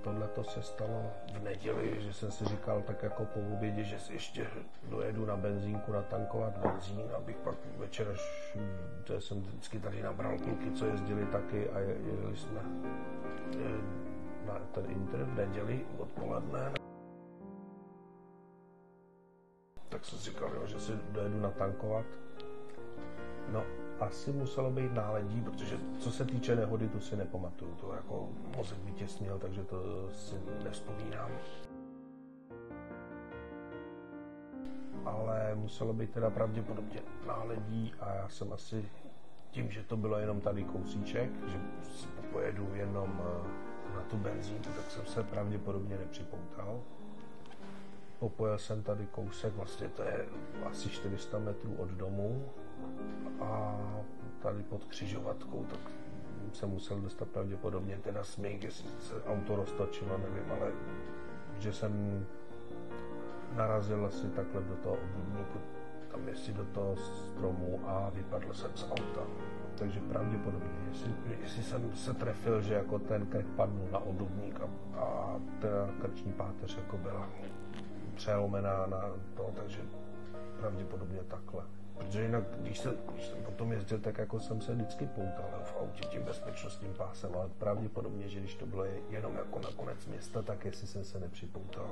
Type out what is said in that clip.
tohleto se stalo v neděli, že jsem si říkal tak jako po obědě, že si ještě dojedu na benzínku natankovat benzín, abych pak večer, to jsem vždycky tady nabral kluky, co jezdili taky a jeli jsme na ten Inter v neděli odpoledne. Tak jsem si říkal, že si dojedu natankovat. No, asi muselo být náledí, protože co se týče nehody, to si nepamatuju. To jako mozek vytěsnil, takže to si nevzpomínám. Ale muselo být teda pravděpodobně náledí a já jsem asi tím, že to bylo jenom tady kousíček, že pojedu jenom na tu benzínku, tak jsem se pravděpodobně nepřipoutal. Popojel jsem tady kousek, vlastně to je asi 400 metrů od domu a tady pod křižovatkou, tak jsem musel dostat pravděpodobně teda smyk, jestli se auto roztočilo, nevím, ale že jsem narazil asi takhle do toho obvodníku, tam jestli do toho stromu a vypadl jsem z auta. Takže pravděpodobně, jestli jsem se trefil, že jako ten krk padnul na obdobník a ta krční páteř jako byla přelomená na to, takže pravděpodobně takhle. Protože jinak, když jsem potom jezdil, tak jako jsem se vždycky poutal v autě tím bezpečnostním pásem, ale pravděpodobně, že když to bylo jenom jako na konec města, tak jestli jsem se nepřipoutal.